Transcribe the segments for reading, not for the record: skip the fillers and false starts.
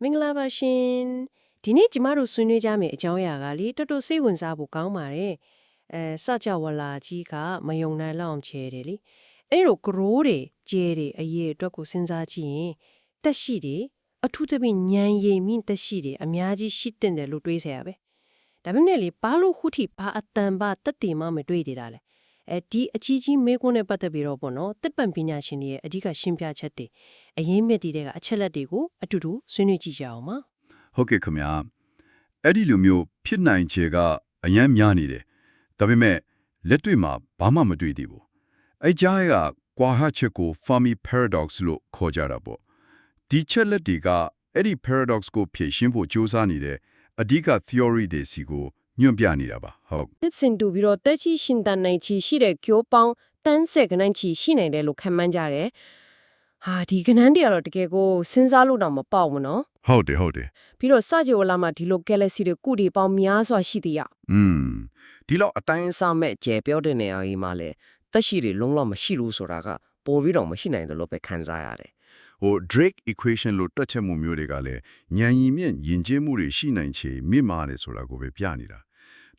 မင်္ဂလာပါရှင်ဒီနေ့ကျမတို့ဆွေးနွေးကြမယ့်အကြောင်းအရာကလေတော်တော်စိတ်ဝင်စားဖို့ကောင်းပါတယ်စကြဝဠာကြီးကမယုံနိုင်လောက်အောင်ကျဲတယ်လေအဲ့လို grow တွေကျဲတွေအရေးအတွက်ကိုစဉ်းစားကြည့်ရင်တက်ရှိတယ်အထူးသဖြင့်ဉာဏ်ရည်မြင့်တက်ရှိတယ်အများကြီးရှိတဲ့တယ်လို့တွေးเสียရပဲဒါပေမဲ့လေဘာလို့ခုထိဘာအတန်ဘာတက်တည်မှမတွေ့သေးတာလဲဒီအကြီးကြီးမေးခွန်းနဲ့ပတ်သက်ပြီးတော့ပေါ့နော်တစ်ပံပညာရှင်တွေရဲ့အဓိကရှင်းပြချက်တွေအရင်းမြစ်တွေကအချက်လက်တွေကိုအတူတူဆွေးနွေးကြည့်ကြအောင်ပါဟုတ်ကဲ့ခင်ဗျာအဲ့ဒီလိုမျိုးဖြစ်နိုင်ခြေကအယမ်းများနေတယ်ဒါပေမဲ့လက်တွေ့မှာဘာမှမတွေ့သေးဘူးအဲ့ကြားကကွာဟချက်ကို Fermi paradox လို့ခေါ်ကြတာပေါ့ဒီချက်လက်တွေကအဲ့ဒီ paradox ကိုဖြေရှင်းဖို့ကြိုးစားနေတဲ့အဓိက theory တွေစီကိုညွှန်ပြနေတာပါဟုတ်တစ်စင်တူပြီးတော့တက်ရှိရှင်တန်နိုင်ချီရှိတဲ့ကျိုးပေါင်းတန်းဆက်ကနန်းချီရှိနိုင်တယ်လို့ခန့်မှန်းကြတယ်ဟာဒီကနန်းတွေကတော့တကယ်ကိုစဉ်းစားလို့တော့မပေါက်ဘူးနော်ဟုတ်တယ်ပြီးတော့စကြဝဠာမှာဒီလို galaxy တွေကုတွေပေါင်းများစွာရှိသေးရဒီလောက်အတိုင်းအဆမဲ့ကျယ်ပြောတဲ့နေရာကြီးမှာလဲတက်ရှိတွေလုံးဝမရှိလို့ဆိုတာကပေါ်ပြီးတော့မရှိနိုင်တယ်လို့ပဲခန်းစားရတယ်Drake equation လို့တွက်ချက်မှုမျိုးတွေကလည်းဉာဏ်ရည်မြင့်ယဉ်ကျေးမှုတွေရှိနိုင်ခြေမြင့်မားတယ်ဆိုတာကိုပဲပြနေတာ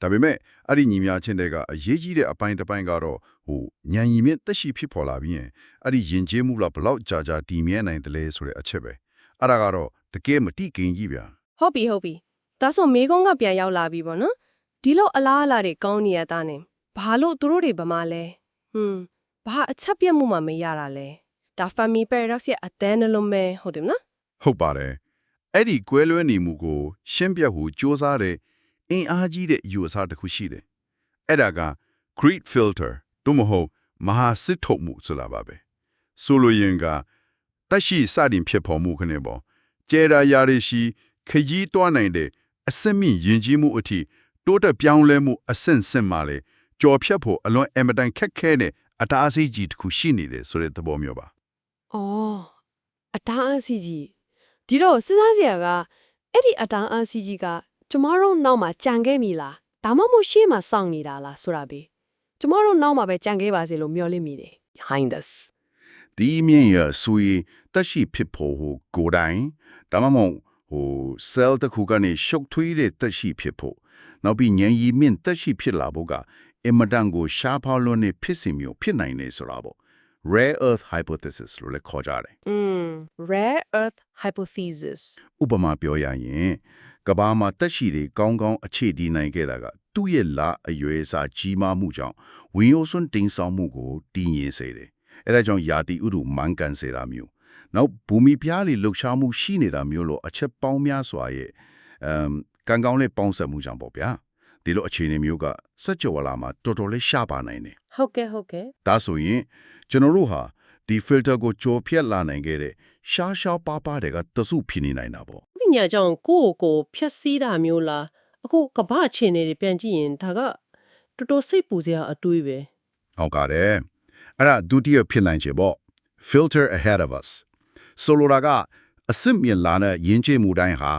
ဒါပေမဲ့အဲ့ဒီညီမြချင်းတွေကအရေးကြီးတဲ့အပိုင်းတစ်ပိုင်းကတော့ဉာဏ်ရည်မြင့်သက်ရှိဖြစ်ပေါ်လာပြီးရင်အဲ့ဒီယဉ်ကျေးမှုလားဘလောက်ကြာကြာတည်မြဲနိုင်တယ်လဲဆိုတဲ့အချက်ပဲအဲ့ဒါကတော့တကယ်မတိကိန်းကြီးဗျာဟုတ်ပြီဒါဆိုမေကုန်းကပြန်ရောက်လာပြီပေါ့နော်ဒီလိုအလားအလာတွေကောင်းနေရတာနဲ့ဘာလို့သူတို့တွေဗမာလဲဘာအချက်ပြတ်မှုမှမရတာလဲဒါ Fermi paradox ရဲ့အတန်းနှလုံးပဲဟုတ်တယ်မလားဟုတ်ပါတယ်အဲ့ဒီကွဲလွဲနေမှုကိုရှင်းပြဖို့စ조사တဲ့အင်အားကြီးတဲ့အယူအဆတစ်ခုရှိတယ်အဲ့ဒါက great filter တို့မဟုတ်မဟာစစ်ထုတ်မှုဆိုတာပါပဲဆိုလိုရင်ကတက်ရှိစတင်ဖြစ်ပေါ်မှုခနဲ့ပေါ့ကျဲရာရာရှိခကြီးတွားနိုင်တဲ့အစမြင့်ယဉ်ကျေးမှုအထိတိုးတက်ပြောင်းလဲမှုအဆင့်ဆင့်မှလေကြော်ဖြတ်ဖို့အလွန်အမတန်ခက်ခဲတဲ့အတားအဆီးကြီးတစ်ခုရှိနေတယ်ဆိုတဲ့သဘောမျိုးပါအော်အတားအဆီးကြီးဒီတော့စဉ်းစားစရာကအဲ့ဒီအတားအဆီးကြီးကကျမတို့နောက်မှာကြံခဲ့ပြီလားဒါမှမဟုတ်ရှေ့မှာစောင့်နေတာလားဆိုတာပဲကျမတို့နောက်မှာပဲကြံခဲ့ပါစေလို့မျှော်လင့်မိတယ် behind us ဒီမြင်ရဆွေတက်ရှိဖြစ်ဖို့ကိုယ်တိုင်ဒါမှမဟုတ်cell တစ်ခုကနေရှုပ်ထွေးတဲ့တက်ရှိဖြစ်ဖို့နောက်ပြီးဉာဏ်ရည်မြင့်တက်ရှိဖြစ်လာဖို့ကအင်မတန်ကိုရှားဖောက်လွန်းတဲ့ဖြစ်စဉ်မျိုးဖြစ်နိုင်နေဆိုတာပေါ့ rare earth hypothesis လို့လည်းခေါ်ကြတယ်rare earth hypothesis ဥပမာပြောရရင်ကဘာမှာတက်ရှိတွေကောင်းကောင်းအခြေတည်နိုင်ခဲ့တာကသူ့ရဲ့လအရွယ်အစားကြီးမားမှုကြောင့်ဝင်ရိုးစွန်းတင်ဆောင်မှုကိုတည်ငြိမ်စေတယ်အဲဒါကြောင့်ယာတိဥဒုမှန်ကန်စေတာမျိုးနောက်ဘူမိပြားလေးလှုပ်ရှားမှုရှိနေတာမျိုးလို့အချက်ပေါင်းများစွာရဲ့ကံကောင်းလေးပေါင်းစပ်မှုကြောင့်ပေါ့ဗျာဒီလိုအခြေအနေမျိုးကစัจ java လာမှာတော်တော်လေးရှားပါနိုင်တယ်ဟုတ်ကဲ့ဒါဆိုရင်ကျွန်တော်တို့ဟာဒီ filter ကိုကြော်ဖြတ်လာနိုင်ခဲ့တဲ့ရှားရှားပါးပါးတွေကတစုဖြစ်နေနိုင်တာပေါ့ပညာကြောင့်ကိုယ့်ကိုဖြတ်စည်းတာမျိုးလားအခုကမ္ဘာအခြေအနေတွေပြန်ကြည့်ရင်ဒါကတော်တော်စိတ်ပူစရာအတွေးပဲဟုတ်ကဲ့အဲ့ဒါဒုတိယဖြစ်နိုင်ချေပေါ့ filter ahead of us ဆိုလိုတာကအစစ်မြင်လာတဲ့ယဉ်ကျေးမှုတိုင်းဟာ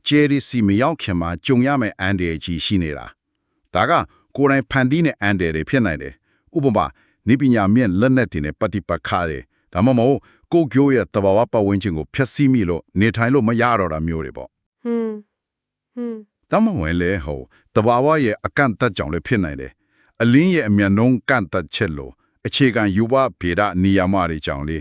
ဂျယ်ရီစီမရောက်ခင်မှာကြုံရမယ့်အန်ဒီကြီးရှိနေတာဒါကကိုယ်တိုင်ဖန်တီးတဲ့အန်ဒီတွေဖြစ်နိုင်တယ်ဥပမာနိပညာမြင့်လက်နက်တွေနဲ့ပฏิပတ်ခါတယ်ဒါမှမဟုတ်ကိုကျိုးရဲ့တဘာဝပတ်ဝန်းကျင်ကိုဖျက်ဆီးမိလို့နေထိုင်လို့မရတော့တာမျိုးတွေပေါ့ဒါမှမဟုတ်လေတဘာဝရဲ့အကန့်အသတ်ကြောင့်လည်းဖြစ်နိုင်တယ်အလင်းရဲ့အမြန်နှုန်းကန့်သတ်ချက်လို့အခြေခံယူဝဗေဒနေရာမတွေကြောင့်လေ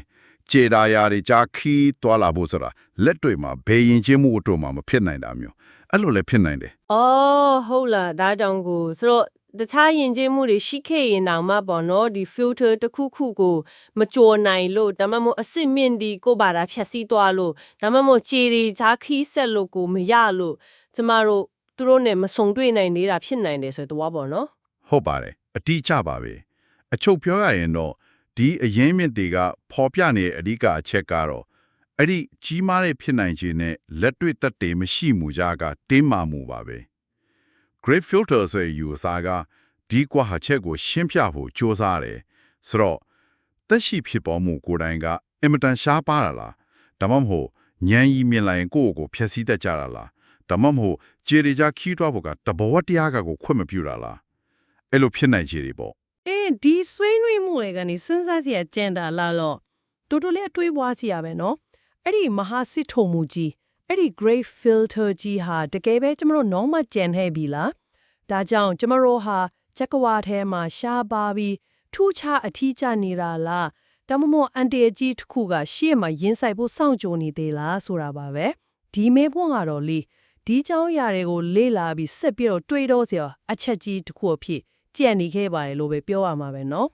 ကျေတာယာတွေကြာခီးသွားလာဖို့ဆိုတာလက်တွေ့မှာဘယ်ရင်ချင်းမှုအတွက်မှမဖြစ်နိုင်တာမျိုးအဲ့လိုလည်းဖြစ်နိုင်တယ်။အော်ဟုတ်လားဒါကြောင့်ကိုဆိုတော့တခြားရင်ချင်းမှုတွေရှိခဲ့ရင်တောင်မှပေါ့နော်ဒီ filter တစ်ခုခုကိုမကြော်နိုင်လို့ဒါမှမဟုတ်အစစ်မြင့်ဒီကိုပါတာဖြတ်စည်းသွားလို့ဒါမှမဟုတ်ခြေတွေဈာခီးဆက်လို့ကိုမရလို့ကျမတို့သူတို့နဲ့မဆုံတွေ့နိုင်နေတာဖြစ်နိုင်တယ်ဆိုတော့ပေါ့နော်ဟုတ်ပါတယ်အတိအကျပါပဲအချုပ်ပြောရရင်တော့ဒီအရင်းမြစ်တွေကပေါ်ပြနေတဲ့အဓိကအချက်ကတော့အဲ့ဒီကြီးမားတဲ့ဖြစ်နိုင်ခြေနဲ့လက်တွေ့သက်တည်မရှိမှုကြားကတင်းမာမှုပါပဲ Great filter ဆိုတဲ့ယူအစားကဒီကွာဟာချက်ကိုရှင်းပြဖို့ကြိုးစားတယ်ဆိုတော့သက်ရှိဖြစ်ပေါ်မှုကိုယ်တိုင်ကအင်မတန်ရှားပါတာလားဒါမှမဟုတ်ဉာဏ်ကြီးမြင်လိုက်ရင်ကိုယ့်ကိုဖျက်ဆီးတတ်ကြတာလားဒါမှမဟုတ်ခြေတွေကြားခီးတွားဖို့ကတဘောတရားကိုခွင့်မပြုတာလားအဲ့လိုဖြစ်နိုင်ခြေတွေပေါ့ဒီဆွေးနွေးမှုတွေကနေစဉ်းစားစရာကြံတာလားလို့တော်တော်လေးအတွေးပွားစီရပဲနော်အဲ့ဒီမဟာစစ်ထုံမှုကြီး အဲ့ဒီ great filter ကြီးဟာတကယ်ပဲကျမတို့နောက်မှကြံခဲ့ပြီလားဒါကြောင့်ကျမတို့ဟာချက်ကွာထဲမှာရှားပါပြီးထူးခြားအထီးကျနေတာလားတမမောအန်တီကြီးတစ်ခုကရှေ့မှာရင်းဆိုင်ဖို့စောင့်ကြိုနေသေးလားဆိုတာပါပဲဒီမေးခွန်းကတော့လေဒီเจ้าຢာတွေကိုလေ့လာပြီးဆက်ပြီးတော့တွေးတော့စရာအချက်ကြီးတစ်ခုအဖြစ်ကြံ့နေခဲ့ပါတယ်လို့ပဲပြောရမှာပဲเนาะ